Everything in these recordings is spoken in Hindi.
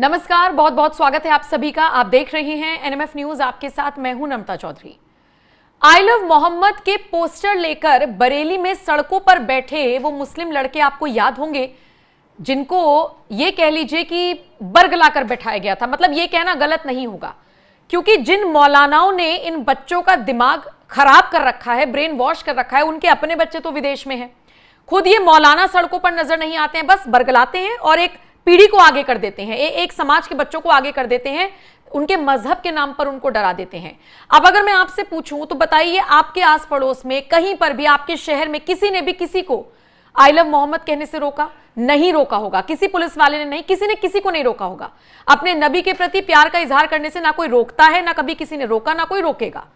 नमस्कार, बहुत बहुत स्वागत है आप सभी का। आप देख रहे हैं एनएमएफ न्यूज, आपके साथ मैं हूं नमता चौधरी। आई लव मोहम्मद के पोस्टर लेकर बरेली में सड़कों पर बैठे वो मुस्लिम लड़के आपको याद होंगे, जिनको ये कह लीजिए कि बरगलाकर बैठाया गया था। मतलब ये कहना गलत नहीं होगा, क्योंकि जिन मौलानाओं ने इन बच्चों का दिमाग खराब कर रखा है, ब्रेन वॉश कर रखा है, उनके अपने बच्चे तो विदेश में हैं। खुद ये मौलाना सड़कों पर नजर नहीं आते हैं, बस बरगलाते हैं और एक पीढ़ी को आगे कर देते हैं, एक समाज के बच्चों को आगे कर देते हैं, उनके मजहब के नाम पर उनको डरा देते हैं। अब अगर मैं आपसे पूछूं तो बताइए, आपके आस पड़ोस में कहीं पर भी, आपके शहर में किसी ने भी किसी को आई लव मोहम्मद कहने से रोका? नहीं रोका होगा। किसी पुलिस वाले ने नहीं, किसी ने किसी को नहीं रोका होगा। अपने नबी के प्रति प्यार का इजहार करने से ना कोई रोकता है, ना कभी किसी ने रोका, ना कोई रोकेगा।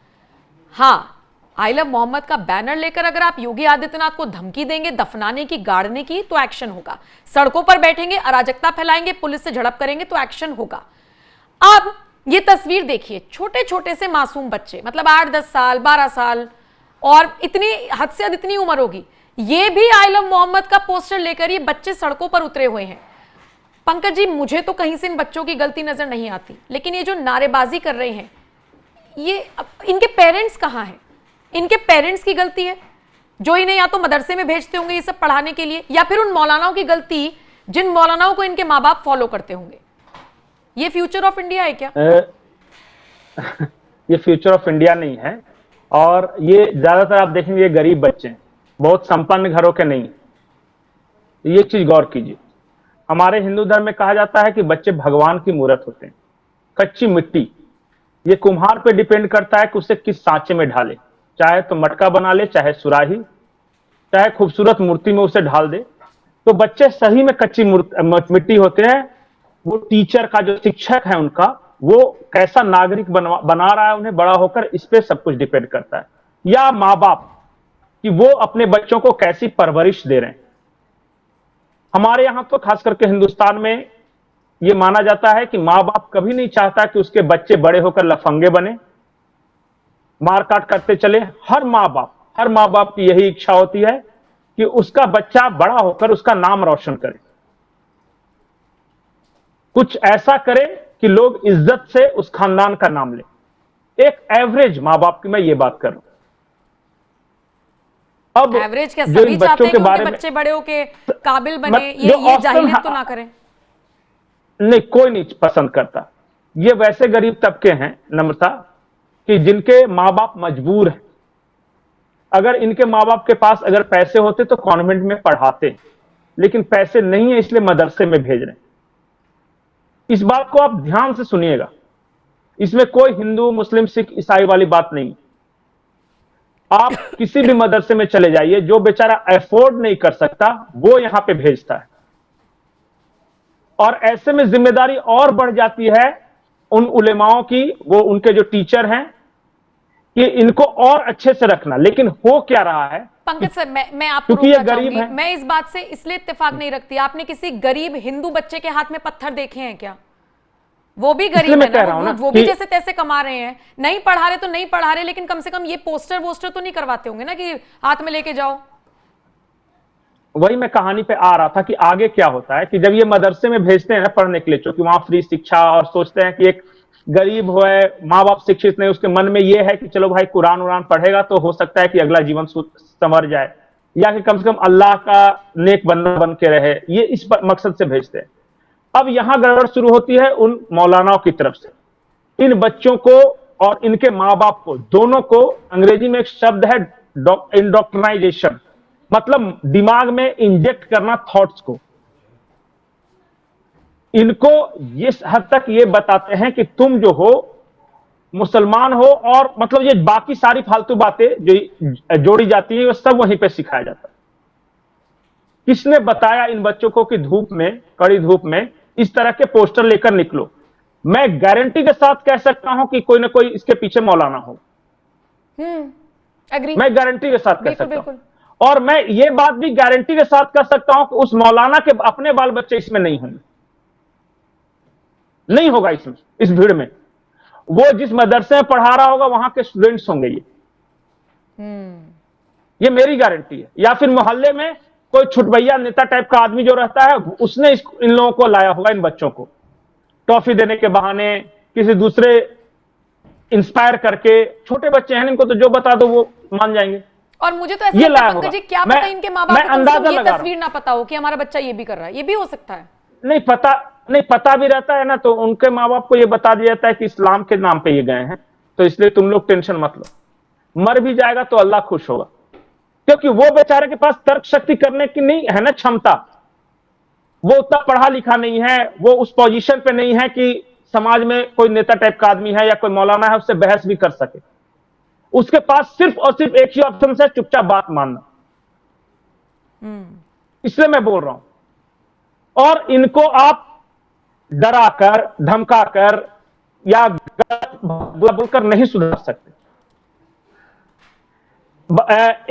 हाँ, आई लव मोहम्मद का बैनर लेकर अगर आप योगी आदित्यनाथ को धमकी देंगे दफनाने की, गाड़ने की, तो एक्शन होगा। सड़कों पर बैठेंगे, अराजकता फैलाएंगे, पुलिस से झड़प करेंगे, तो एक्शन होगा। अब ये तस्वीर देखिए, छोटे छोटे से मासूम बच्चे, मतलब 8-10 साल, 12 साल, और इतनी हद से हद इतनी उम्र होगी, ये भी आई लव मोहम्मद का पोस्टर लेकर ये बच्चे सड़कों पर उतरे हुए हैं। पंकज जी, मुझे तो कहीं से इन बच्चों की गलती नजर नहीं आती, लेकिन ये जो नारेबाजी कर रहे हैं, ये इनके पेरेंट्स कहां हैं? इनके पेरेंट्स की गलती है, जो इन्हें या तो मदरसे में भेजते होंगे ये सब पढ़ाने के लिए, या फिर उन मौलानाओं की गलती जिन मौलानाओं को इनके माँ बाप फॉलो करते होंगे। ये फ्यूचर ऑफ इंडिया है क्या? ये फ्यूचर ऑफ इंडिया नहीं है। और ये ज्यादातर आप देखेंगे ये गरीब बच्चे हैं, बहुत संपन्न घरों के नहीं। ये चीज गौर कीजिए। हमारे हिंदू धर्म में कहा जाता है कि बच्चे भगवान की मूर्त होते हैं। कच्ची मिट्टी, ये कुम्हार पे डिपेंड करता है कि उसे किस सांचे में ढाले, चाहे तो मटका बना ले, चाहे सुराही, चाहे खूबसूरत मूर्ति में उसे ढाल दे। तो बच्चे सही में कच्ची मिट्टी होते हैं। वो टीचर का, जो शिक्षक है उनका, वो कैसा नागरिक बना रहा है उन्हें बड़ा होकर, इस पे सब कुछ डिपेंड करता है। या माँ बाप कि वो अपने बच्चों को कैसी परवरिश दे रहे हैं। हमारे यहां तो खास करके हिंदुस्तान में ये माना जाता है कि माँ बाप कभी नहीं चाहता कि उसके बच्चे बड़े होकर लफंगे बने, मारकाट करते चले। हर माँ बाप की यही इच्छा होती है कि उसका बच्चा बड़ा होकर उसका नाम रोशन करे, कुछ ऐसा करे कि लोग इज्जत से उस खानदान का नाम ले। एक एवरेज माँ बाप की मैं ये बात कर रहा हूं। अब एवरेज क्या सभी चाहते हैं कि उनके बच्चे बड़े होके काबिल बने, ये जाहिलियत तो ना करें? नहीं, कोई नहीं पसंद करता। ये वैसे गरीब तबके हैं नम्रता, कि जिनके माँ बाप मजबूर हैं। अगर इनके माँ बाप के पास अगर पैसे होते तो कॉन्वेंट में पढ़ाते, लेकिन पैसे नहीं है इसलिए मदरसे में भेज रहे हैं। इस बात को आप ध्यान से सुनिएगा, इसमें कोई हिंदू, मुस्लिम, सिख, ईसाई वाली बात नहीं। आप किसी भी मदरसे में चले जाइए, जो बेचारा अफोर्ड नहीं कर सकता वो यहां पे भेजता है। और ऐसे में जिम्मेदारी और बढ़ जाती है उन उलेमाओं की, वो उनके जो टीचर हैं, कि इनको और अच्छे से रखना। लेकिन हो क्या रहा है पंकज सर, मैं आपको क्योंकि ये रोकना गरीब चाहूंगी। है। मैं इस बात से इसलिए इत्तेफाक नहीं रखती, आपने किसी गरीब हिंदू बच्चे के हाथ में पत्थर देखे हैं क्या? वो भी गरीब है ना, वो भी जैसे तैसे कमा रहे हैं। नहीं पढ़ा रहे तो नहीं पढ़ा रहे, लेकिन कम से कम ये पोस्टर वोस्टर तो नहीं करवाते होंगे ना कि हाथ में लेके जाओ। वही मैं कहानी पे आ रहा था कि आगे क्या होता है कि जब ये मदरसे में भेजते हैं ना पढ़ने के लिए, क्योंकि वहां फ्री शिक्षा, और सोचते हैं कि एक गरीब हो, माँ बाप शिक्षित नहीं, उसके मन में ये है कि चलो भाई कुरान उरान पढ़ेगा तो हो सकता है कि अगला जीवन संवर जाए, या कि कम से कम अल्लाह का नेक बंदा बन के रहे। ये इस मकसद से भेजते हैं। अब यहां गड़बड़ शुरू होती है उन मौलानाओं की तरफ से। इन बच्चों को और इनके माँ बाप को, दोनों को, अंग्रेजी में एक शब्द है इंडोक्ट्रिनाइजेशन, मतलब दिमाग में इंजेक्ट करना थॉट्स को। इनको इस हद तक ये बताते हैं कि तुम जो हो मुसलमान हो, और मतलब ये बाकी सारी फालतू बातें जो जोड़ी जाती है वो सब वहीं पे सिखाया जाता है। किसने बताया इन बच्चों को कि धूप में, कड़ी धूप में इस तरह के पोस्टर लेकर निकलो? मैं गारंटी के साथ कह सकता हूं कि कोई ना कोई इसके पीछे मौलाना हो। एग्री, मैं गारंटी के साथ कह सकता हूं। बिल्कुल। और मैं ये बात भी गारंटी के साथ कह सकता हूं कि उस मौलाना के अपने बाल बच्चे इसमें नहीं होंगे, नहीं होगा इसमें, इस भीड़ में। वो जिस मदरसे में पढ़ा रहा होगा वहां के स्टूडेंट्स होंगे ये मेरी गारंटी है। या फिर मोहल्ले में कोई छुटभैया नेता टाइप का आदमी जो रहता है, उसने इन लोगों को लाया होगा, इन बच्चों को। टॉफी देने के बहाने, किसी दूसरे इंस्पायर करके। छोटे बच्चे हैं, इनको तो जो बता दो वो मान जाएंगे। और मुझे तो ऐसा ये लगता है लाया पंकज होगा। जी, क्या पता इनके माँ बाप मैं को कम से कम अंदाजा ये लगा रहा तस्वीर ना पता हो कि हमारा बच्चा ये भी कर रहा है, ये भी हो सकता है। नहीं पता भी रहता है ना, तो उनके माँ बाप को ये बता दिया जाता है कि इस्लाम के नाम पे ये गए हैं, तो इसलिए तुम लोग टेंशन मत लो। मर भी जाएगा तो अल्लाह खुश होगा, क्योंकि वो बेचारे के पास तर्क शक्ति करने की नहीं है ना क्षमता। वो उतना पढ़ा लिखा नहीं है, वो उस पोजीशन पे नहीं है कि समाज में कोई नेता टाइप का आदमी है या कोई मौलाना है उससे बहस भी कर सके। उसके पास सिर्फ और सिर्फ एक ही ऑप्शन है, चुपचाप बात मानना। इसलिए मैं बोल रहा हूं। और इनको आप डराकर, धमकाकर या बोलकर नहीं सुधार सकते।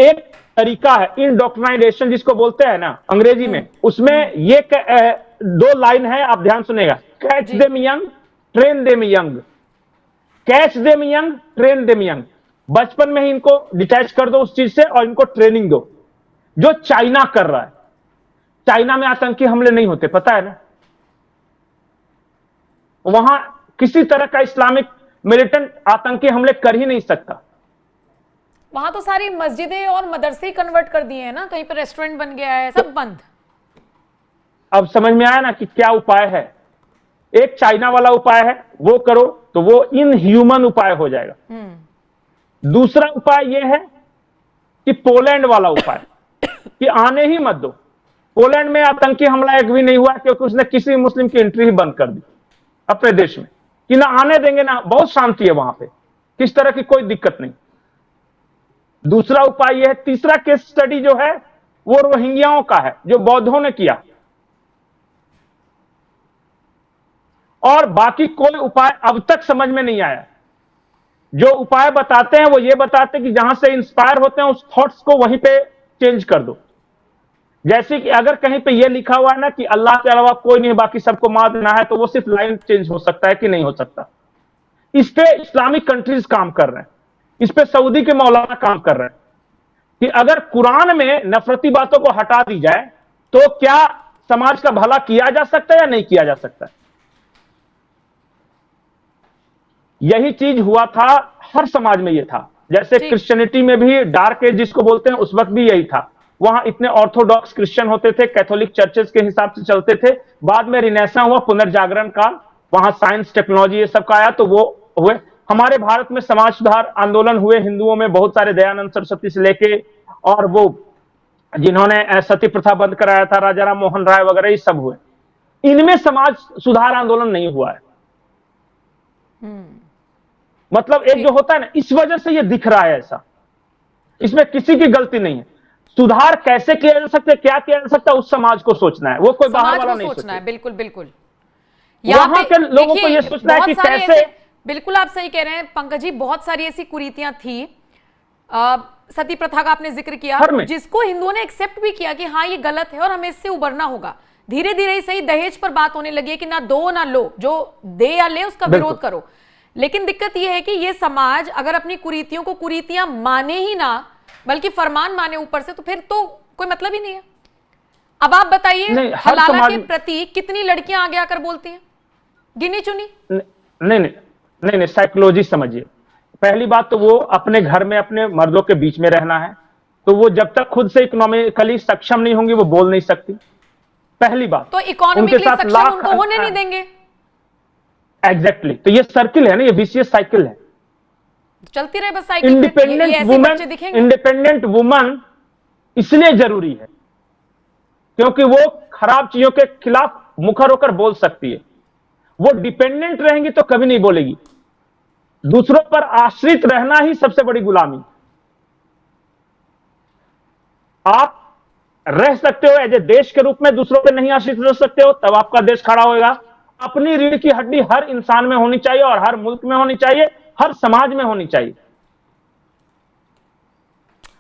एक तरीका है इंडोक्ट्रिनाइजेशन जिसको बोलते हैं ना अंग्रेजी में, उसमें ये दो लाइन है, आप ध्यान सुनेगा। Catch them young, train them young. Catch them young, train them young. बचपन में ही इनको डिटैच कर दो उस चीज से और इनको ट्रेनिंग दो, जो चाइना कर रहा है। चाइना में आतंकी हमले नहीं होते, पता है ना। वहां किसी तरह का इस्लामिक मिलिटेंट आतंकी हमले कर ही नहीं सकता। वहां तो सारी मस्जिदें और मदरसे कन्वर्ट कर दिए हैं ना, कहीं पर रेस्टोरेंट बन गया है, सब बंद। अब समझ में आया ना कि क्या उपाय है। एक चाइना वाला उपाय है, वो करो तो वो इनह्यूमन उपाय हो जाएगा। दूसरा उपाय यह है कि पोलैंड वाला उपाय कि आने ही मत दो। पोलैंड में आतंकी हमला एक भी नहीं हुआ क्योंकि उसने किसी मुस्लिम की एंट्री ही बंद कर दी अपने देश में, कि ना आने देंगे ना, बहुत शांति है वहां पे, किस तरह की कोई दिक्कत नहीं। दूसरा उपाय यह है, तीसरा केस स्टडी जो है वो रोहिंग्याओं का है, जो बौद्धों ने किया। और बाकी कोई उपाय अब तक समझ में नहीं आया। जो उपाय बताते हैं वो ये बताते हैं कि जहां से इंस्पायर होते हैं उस थॉट्स को वहीं पे चेंज कर दो। जैसे कि अगर कहीं पे ये लिखा हुआ है ना कि अल्लाह के अलावा कोई नहीं, बाकी सबको मार देना है, तो वो सिर्फ लाइन चेंज हो सकता है कि नहीं हो सकता। इस पे इस्लामिक कंट्रीज काम कर रहे हैं, इस पे सऊदी के मौलाना काम कर रहे हैं कि अगर कुरान में नफरती बातों को हटा दी जाए तो क्या समाज का भला किया जा सकता है या नहीं किया जा सकता है। यही चीज हुआ था, हर समाज में यह था। जैसे क्रिश्चियनिटी में भी डार्क एज जिसको बोलते हैं, उस वक्त भी यही था। वहां इतने ऑर्थोडॉक्स क्रिश्चियन होते थे, कैथोलिक चर्चेस के हिसाब से चलते थे। बाद में रिनेसा हुआ, पुनर्जागरण काल, वहां साइंस टेक्नोलॉजी ये सब का आया तो वो हुए। हमारे भारत में समाज सुधार आंदोलन हुए हिंदुओं में, बहुत सारे, दयानंद सरस्वती से लेके और वो जिन्होंने सती प्रथा बंद कराया था, राजा राम मोहन राय वगैरह, ये सब हुए। इनमें समाज सुधार आंदोलन नहीं हुआ है। मतलब एक जो होता है ना, इस वजह से ये दिख रहा है ऐसा। इसमें किसी की गलती नहीं है। सुधार कैसे किया जा सकता है, क्या किया जा सकता है, उस समाज को सोचना है, वो कोई बाहर वाला नहीं सोचना है। बिल्कुल बिल्कुल। वहां के लोगों को ये सोचना है कि कैसे। बिल्कुल आप सही कह रहे हैं पंकज जी, बहुत सारी ऐसी कुरीतियां थी। सती प्रथा का आपने जिक्र किया, जिसको हिंदुओं ने एक्सेप्ट भी किया कि हाँ ये गलत है और हमें इससे उबरना होगा। धीरे धीरे ही सही, दहेज पर बात होने लगी है कि ना दो ना लो, जो दे या ले उसका विरोध करो। लेकिन दिक्कत यह है कि ये समाज अगर अपनी कुरीतियों को कुरीतियां माने ही ना, बल्कि फरमान माने ऊपर से, तो फिर तो कोई मतलब ही नहीं है। अब आप बताइए, हलाला के प्रति कितनी लड़कियां आगे आकर बोलती हैं, गिनी चुनी? नहीं, साइकोलॉजी समझिए। पहली बात तो वो अपने घर में अपने मर्दों के बीच में रहना है, तो वो जब तक खुद से इकोनॉमिकली सक्षम नहीं होंगी वो बोल नहीं सकती। पहली बात तो इकोनॉमिकली सक्षम उनको होने नहीं देंगे। एग्जैक्टली, तो ये सर्किल है ना, ये विशियस साइकिल है, चलती रहे बस साइकिल। इंडिपेंडेंट वुमन इसलिए जरूरी है क्योंकि वो खराब चीजों के खिलाफ मुखर होकर बोल सकती है। वो डिपेंडेंट रहेंगी तो कभी नहीं बोलेगी। दूसरों पर आश्रित रहना ही सबसे बड़ी गुलामी। आप रह सकते हो एज ए देश के रूप में, दूसरों पर नहीं आश्रित रह सकते हो, तब आपका देश खड़ा होगा। अपनी रीढ़ की हड्डी हर इंसान में होनी चाहिए और हर मुल्क में होनी चाहिए, हर समाज में होनी चाहिए।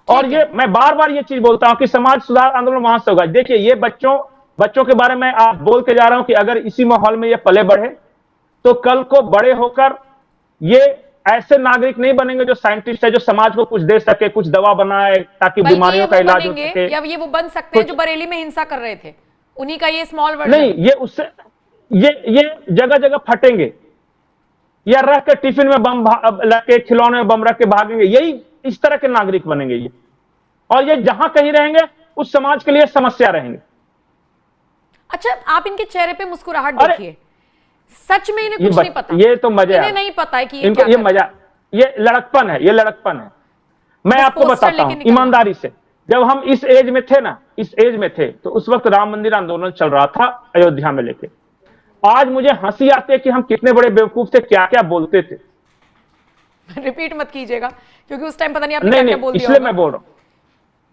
और ये मैं बार बार ये चीज बोलता हूं कि समाज सुधार आंदोलन वहां से होगा। देखिए, ये बच्चों के बारे में आप बोल के जा रहा हूं कि अगर इसी माहौल में ये पले बढ़े तो कल को बड़े होकर ये ऐसे नागरिक नहीं बनेंगे जो साइंटिस्ट है, जो समाज को कुछ दे सके, कुछ दवा बनाए ताकि बीमारियों का इलाज हो सके। या ये वो बन सकते हैं जो बरेली में हिंसा कर रहे थे, उन्हीं का ये स्मॉल वर्जन। नहीं, ये जगह जगह फटेंगे, या रख के टिफिन में बम रख के, खिलौने में बम रख के भागेंगे। यही इस तरह के नागरिक बनेंगे ये, और ये जहां कहीं रहेंगे उस समाज के लिए समस्या रहेंगे। अच्छा, आप इनके चेहरे पे मुस्कुराहट अरे, देखिए, सच में इन्हें कुछ नहीं पता। ये तो मजा इन्हें नहीं पता है कि ये इनको क्या ये कर रहे हैं। मजा, ये लड़कपन है, ये लड़कपन है। मैं बस आपको पोस्टर बताता लेके हूं निकलना। ईमानदारी से, जब हम इस एज में थे ना, इस एज में थे, तो उस वक्त राम मंदिर आंदोलन चल रहा था अयोध्या में लेके। आज मुझे हंसी आती है कि हम कितने बड़े बेवकूफ थे, क्या क्या बोलते थे। रिपीट मत कीजिएगा, क्योंकि उस टाइम पता नहीं आपने नहीं क्या क्या नहीं, बोल दिया इसलिए होगा। मैं बोल रहा हूं,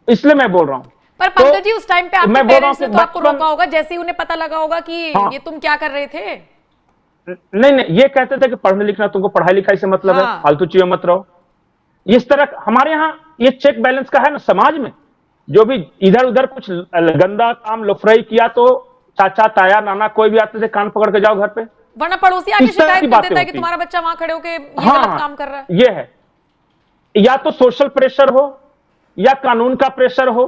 इसलिए मैं बोल रहा हूं। पर पंकज जी, उस टाइम पे आपके मैं बोल रहा हूं पेरेंट्स ने कि तो आपको बचपन, रोका होगा, जैसे ही उन्हें पता लगा होगा कि हाँ, ये तुम क्या कर रहे थे। नहीं नहीं, ये कहते थे कि पढ़ने लिखना, तुमको पढ़ाई लिखाई से मतलब है, हाँ। फालतू चीजों मत रहो। इस तरह हमारे यहाँ ये चेक बैलेंस का है ना समाज में। जो भी इधर उधर कुछ गंदा काम लफड़ाई किया तो चाचा ताया नाना कोई भी आते थे, कान पकड़ के जाओ घर पे। वरना पड़ोसी आके इस तरह शिकायत की कर बातें देता है कि होती। तुम्हारा बच्चा वहां खड़े होके ये हाँ, गलत काम कर रहा है। ये है, या तो सोशल प्रेशर हो, या कानून का प्रेशर हो,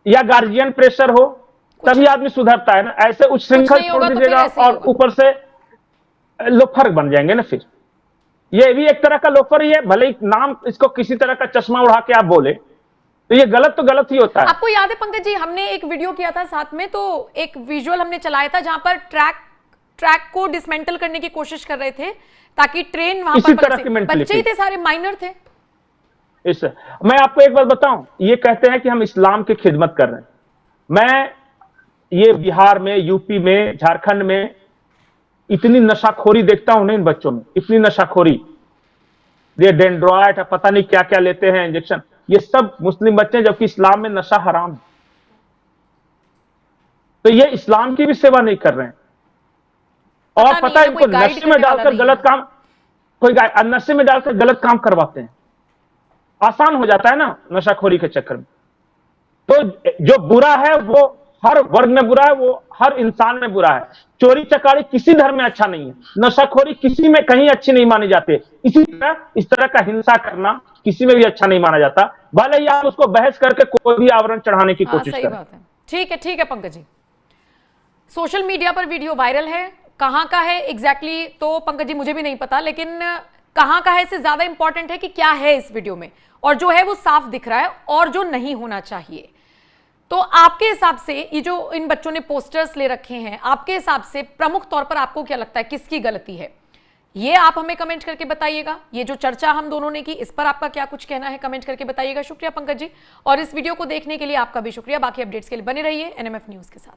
या गार्जियन प्रेशर हो, तभी आदमी सुधरता है ना। ऐसे उच्छृंखल नहीं छोड़ होगा तो फिर दीजिएगा ऐसे ही और होगा। ऊपर से लोफर बन जाएंगे ना फिर। ये भी एक तरह का लोफर ही है, भले ही नाम इसको किसी तरह का चश्मा उड़ा के आप बोले, तो ये गलत तो गलत ही होता है। आपको याद है पंकज जी, हमने एक वीडियो किया था साथ में, तो एक विजुअल हमने चलाया था जहां पर ट्रैक को डिसमेंटल करने की कोशिश कर रहे थे ताकि ट्रेन वहां इसी पर तरह की बच्चे ही मेंटलिटी। थे, सारे माइनर थे। मैं आपको एक बात बताऊं, ये कहते हैं कि हम इस्लाम की खिदमत कर रहे हैं। मैं ये बिहार में, यूपी में, झारखंड में इतनी नशाखोरी देखता हूं ना इन बच्चों में, इतनी नशाखोरी। ये डेंड्रॉइट पता नहीं क्या क्या लेते हैं इंजेक्शन, ये सब मुस्लिम बच्चे हैं, जबकि इस्लाम में नशा हराम है। तो ये इस्लाम की भी सेवा नहीं कर रहे हैं। और पता है इनको नशे में डालकर गलत काम, कोई नशे में डालकर गलत काम करवाते हैं। आसान हो जाता है ना नशाखोरी के चक्कर में। तो जो बुरा है वो हर वर्ग में बुरा है, वो हर इंसान में बुरा है। चोरी चकारी किसी धर्म में अच्छा नहीं है, नशाखोरी किसी में कहीं अच्छी नहीं मानी जाती। इसी तरह इस तरह का हिंसा करना किसी में भी अच्छा नहीं माना जाता, भले ही आप उसको बहस करके कोई भी आवरण चढ़ाने की कोशिश करें। बात है। ठीक है पंकज जी, सोशल मीडिया पर वीडियो वायरल है, कहां का है एग्जैक्टली तो पंकज जी मुझे भी नहीं पता, लेकिन कहां का है इससे ज्यादा इंपॉर्टेंट है कि क्या है इस वीडियो में, और जो है वो साफ दिख रहा है और जो नहीं होना चाहिए। तो आपके हिसाब से ये जो इन बच्चों ने पोस्टर्स ले रखे हैं, आपके हिसाब से प्रमुख तौर पर आपको क्या लगता है किसकी गलती है, ये आप हमें कमेंट करके बताइएगा। ये जो चर्चा हम दोनों ने की, इस पर आपका क्या कुछ कहना है, कमेंट करके बताइएगा। शुक्रिया पंकज जी, और इस वीडियो को देखने के लिए आपका भी शुक्रिया। बाकी अपडेट्स के लिए बने रहिए एनएमएफ न्यूज के साथ।